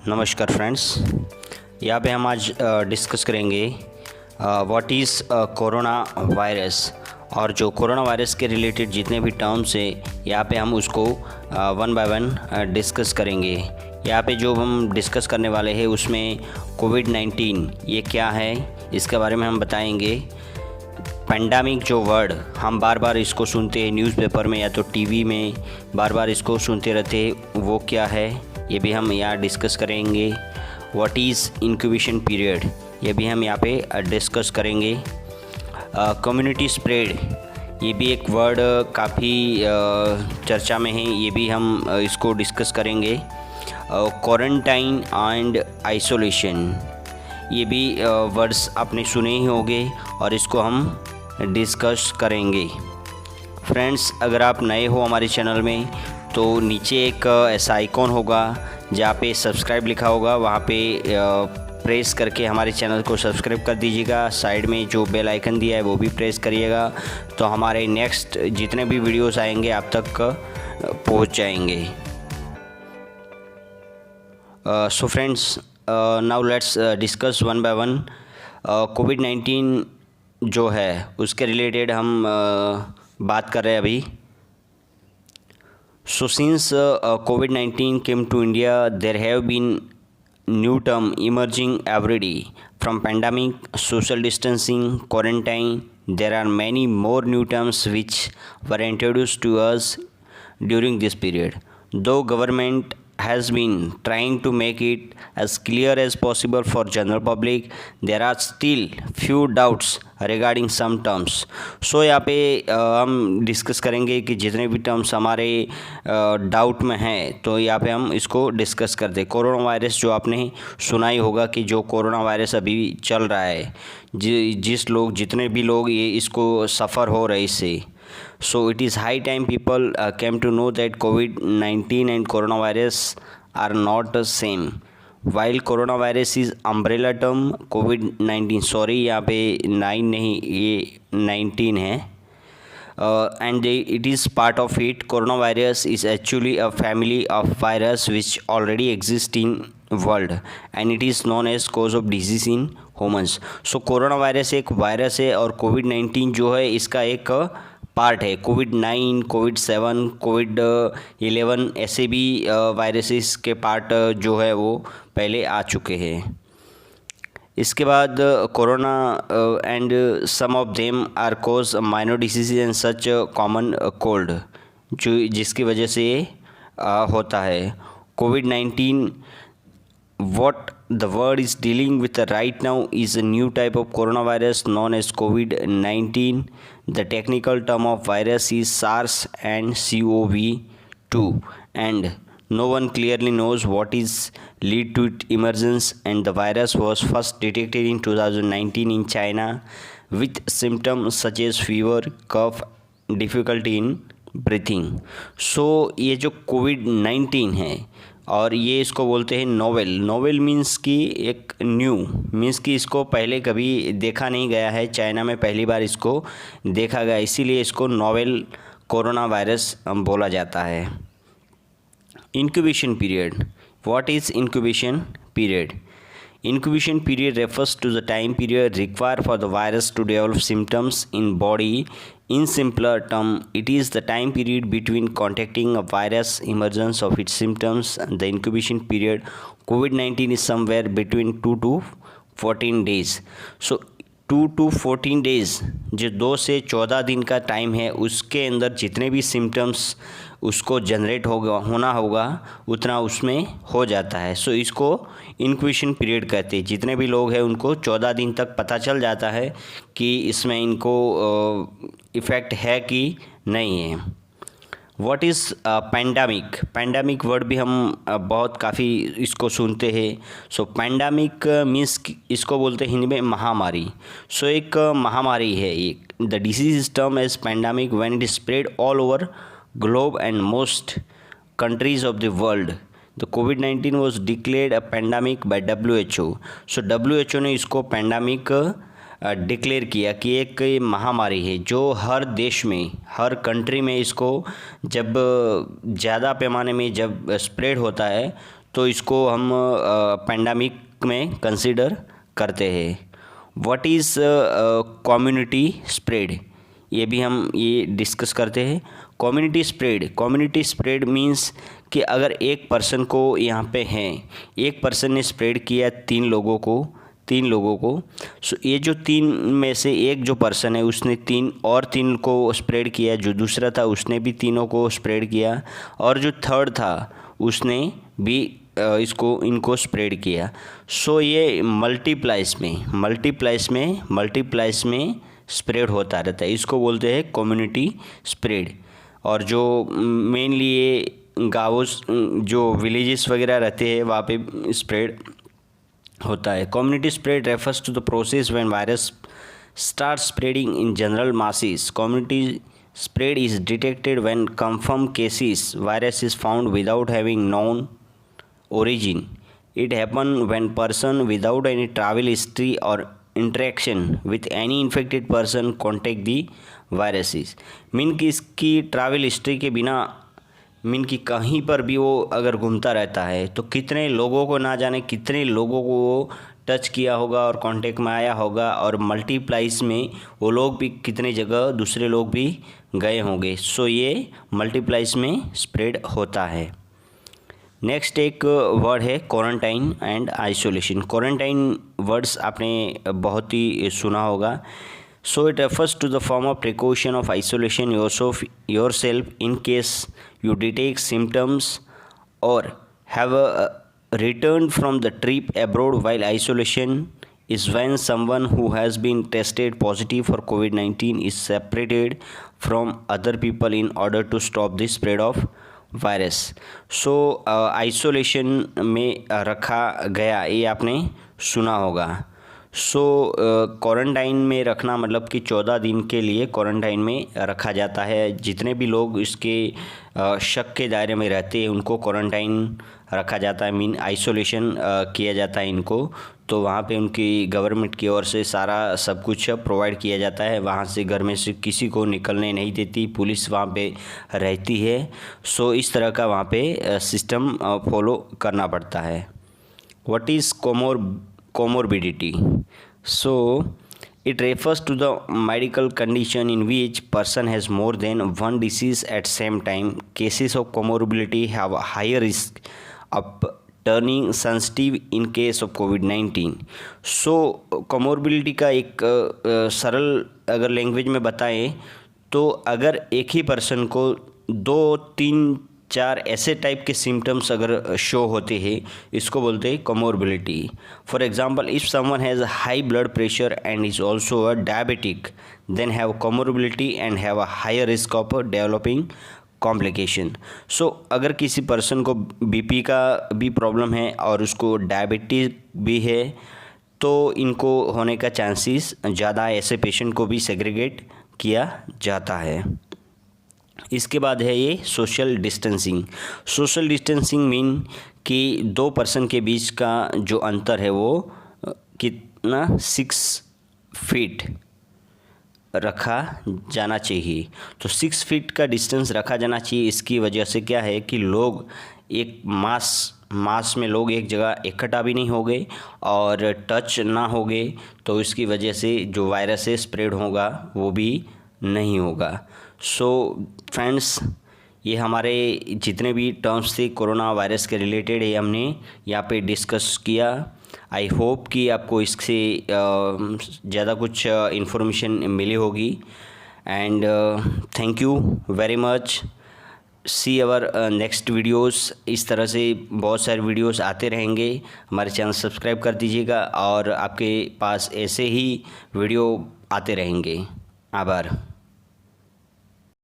नमस्कार फ्रेंड्स। यहाँ पे हम आज डिस्कस करेंगे व्हाट इज़ कोरोना वायरस। और जो कोरोना वायरस के रिलेटेड जितने भी टर्म्स हैं यहाँ पे हम उसको वन बाय वन डिस्कस करेंगे। यहाँ पे जो हम डिस्कस करने वाले हैं उसमें कोविड-19 ये क्या है इसके बारे में हम बताएंगे। पैंडेमिक जो वर्ड हम बार बार इसको सुनते हैं न्यूज़पेपर में या तो टीवी में, बार बार इसको सुनते रहते हैं, वो क्या है ये भी हम यहाँ डिस्कस करेंगे। व्हाट इज़ इंक्यूबेशन पीरियड ये भी हम यहाँ पे डिस्कस करेंगे। कम्युनिटी स्प्रेड ये भी एक वर्ड काफ़ी चर्चा में है, ये भी हम इसको डिस्कस करेंगे। क्वारंटाइन एंड आइसोलेशन ये भी वर्ड्स आपने सुने ही होंगे और इसको हम डिस्कस करेंगे। फ्रेंड्स, अगर आप नए हो हमारे चैनल में तो नीचे एक ऐसा आइकॉन होगा जहाँ पे सब्सक्राइब लिखा होगा, वहाँ पे प्रेस करके हमारे चैनल को सब्सक्राइब कर दीजिएगा। साइड में जो बेल आइकन दिया है वो भी प्रेस करिएगा, तो हमारे नेक्स्ट जितने भी वीडियोस आएंगे आप तक पहुँच जाएंगे। So friends, now let's discuss one by one. कोविड-19 जो है उसके रिलेटेड हम बात कर रहे हैं अभी। So since COVID-19 came to India, there have been new term emerging every day. From pandemic, social distancing, quarantine, there are many more new terms which were introduced to us during this period. Though government has been trying to make it as clear as possible for general public, there are still few doubts regarding some terms. So यहाँ पे हम discuss करेंगे कि जितने भी terms हमारे doubt में हैं तो यहाँ पे हम इसको डिस्कस करते। कोरोना वायरस जो आपने सुना ही होगा कि जो कोरोना वायरस अभी चल रहा है, जितने भी लोग ये इसको सफ़र हो रहे इससे, so it is high time people came to know that COVID-19 and coronavirus are not the same. While coronavirus is umbrella term, COVID-19 sorry यहाँ पे 9 नहीं ये 19 है, and it is part of it. Coronavirus is actually a family of virus which already exist in world and it is known as cause of disease in humans. So corona virus एक virus है और कोविड-19 जो है इसका एक part है। कोविड-9, कोविड-7, कोविड-11 ऐसे भी वायरसेस के पार्ट जो है वो पहले आ चुके हैं। इसके बाद corona and some of them are cause minor disease and such common cold जिसकी वजह से ये होता है। कोविड-19 what the world is dealing with right now is a new type of coronavirus known as COVID-19. The technical term of virus is SARS and CoV-2 and no one clearly knows what is lead to its emergence, and the virus was first detected in 2019 in China with symptoms such as fever, cough, difficulty in breathing. So ये जो COVID-19 है और ये इसको बोलते हैं novel means कि एक न्यू मीन्स कि इसको पहले कभी देखा नहीं गया है, चाइना में पहली बार इसको देखा गया, इसीलिए इसको नोवेल कोरोना वायरस बोला जाता है। Incubation period, what is incubation period? Incubation period refers to the time period required for the virus to develop symptoms in body. In simpler term, it is the time period between contacting a virus emergence of its symptoms. The incubation period COVID-19 is somewhere between 2 to 14 days. So 2 to 14 days जो 2 से 14 दिन का time है उसके अंदर जितने भी symptoms उसको जनरेट होना होगा उतना उसमें हो जाता है। सो इसको इंक्यूबेशन पीरियड कहते हैं। जितने भी लोग हैं उनको 14 दिन तक पता चल जाता है कि इसमें इनको इफ़ेक्ट है कि नहीं है। व्हाट इज़ पैंडेमिक वर्ड भी हम बहुत काफ़ी इसको सुनते हैं। सो पैंडेमिक मीन्स इसको बोलते हैं हिंदी में महामारी। सो एक महामारी है एक। The disease term as pandemic when it is spread all over globe and most countries of the world. The COVID-19 was declared a pandemic by WHO. So WHO ने इसको पैंडेमिक डिक्लेयर किया कि एक महामारी है जो हर देश में, हर कंट्री में इसको जब ज़्यादा पैमाने में जब स्प्रेड होता है तो इसको हम पेंडेमिक में कंसीडर करते हैं। व्हाट इज़ कम्युनिटी स्प्रेड, ये भी हम ये डिस्कस करते हैं। कम्युनिटी स्प्रेड मीन्स कि अगर एक पर्सन को यहाँ पे हैं, एक पर्सन ने स्प्रेड किया तीन लोगों को, सो ये जो तीन में से एक जो पर्सन है उसने तीन को स्प्रेड किया, जो दूसरा था उसने भी तीनों को स्प्रेड किया, और जो थर्ड था उसने भी इनको स्प्रेड किया। सो ये मल्टीप्लाइज में स्प्रेड होता रहता है, इसको बोलते हैं कम्युनिटी स्प्रेड। और जो मेनली ये गाँव जो विलेजेस वगैरह रहते हैं वहाँ पे स्प्रेड होता है। Community spread refers to the process when virus start spreading in general masses. Community spread is detected when confirmed cases virus is found without having known origin. It happens when person without any travel history or interaction with any infected person contact the viruses. Mean कि इसकी travel history के बिना, mean कि कहीं पर भी वो अगर घूमता रहता है तो कितने लोगों को ना जाने कितने लोगों को वो टच किया होगा और कांटेक्ट में आया होगा, और मल्टीप्लाइज में वो लोग भी कितने जगह दूसरे लोग भी गए होंगे। सो ये मल्टीप्लाइज में स्प्रेड होता है। नेक्स्ट एक वर्ड है quarantine and isolation. Quarantine words आपने बहुत ही सुना होगा। So it refers to the form of precaution of isolation yourself in case you detect symptoms or have returned from the trip abroad, while isolation is when someone who has been tested positive for COVID-19 is separated from other people in order to stop the spread of virus. So isolation में रखा गया, ये आपने सुना होगा। सो quarantine में रखना मतलब कि 14 दिन के लिए क्वारंटाइन में रखा जाता है। जितने भी लोग इसके शक के दायरे में रहते हैं उनको क्वारंटाइन रखा जाता है, मीन आइसोलेशन किया जाता है इनको। तो वहाँ पे उनकी गवर्नमेंट की ओर से सारा सब कुछ प्रोवाइड किया जाता है। वहाँ से घर में से किसी को निकलने नहीं देती, पुलिस वहाँ पे रहती है। सो इस तरह का वहाँ पे सिस्टम फॉलो करना पड़ता है। What is comorbidity? So it refers to the medical condition in which person has more than one disease at same time. Cases of comorbidity have a higher risk of turning sensitive in case of COVID-19. So comorbidity का एक सरल अगर language में बताएं तो अगर एक ही person को 2, 3, 4 ऐसे टाइप के सिम्टम्स अगर शो होते हैं, इसको बोलते हैं comorbidity. For example, if someone has high blood pressure and is also a diabetic then have comorbidity and have a higher risk of developing complication. So अगर किसी पर्सन को बीपी का भी प्रॉब्लम है और उसको डायबिटीज़ भी है तो इनको होने का चांसेस ज़्यादा है। ऐसे पेशेंट को भी सेग्रीगेट किया जाता है। इसके बाद है ये सोशल डिस्टेंसिंग मीन कि 2 पर्सन के बीच का जो अंतर है वो कितना 6 फीट रखा जाना चाहिए। तो 6 फीट का डिस्टेंस रखा जाना चाहिए। इसकी वजह से क्या है कि लोग एक मास में लोग एक जगह इकट्ठा भी नहीं होंगे और टच ना होंगे, तो इसकी वजह से जो वायरस है स्प्रेड होगा वो भी नहीं होगा। सो फ्रेंड्स, ये हमारे जितने भी टर्म्स थे कोरोना वायरस के रिलेटेड है हमने यहाँ पे डिस्कस किया। आई होप कि आपको इससे ज़्यादा कुछ इन्फॉर्मेशन मिली होगी। And thank you very much. See our next videos. इस तरह से बहुत सारे वीडियोस आते रहेंगे। हमारे चैनल सब्सक्राइब कर दीजिएगा और आपके पास ऐसे ही वीडियो आते रहेंगे। आभार।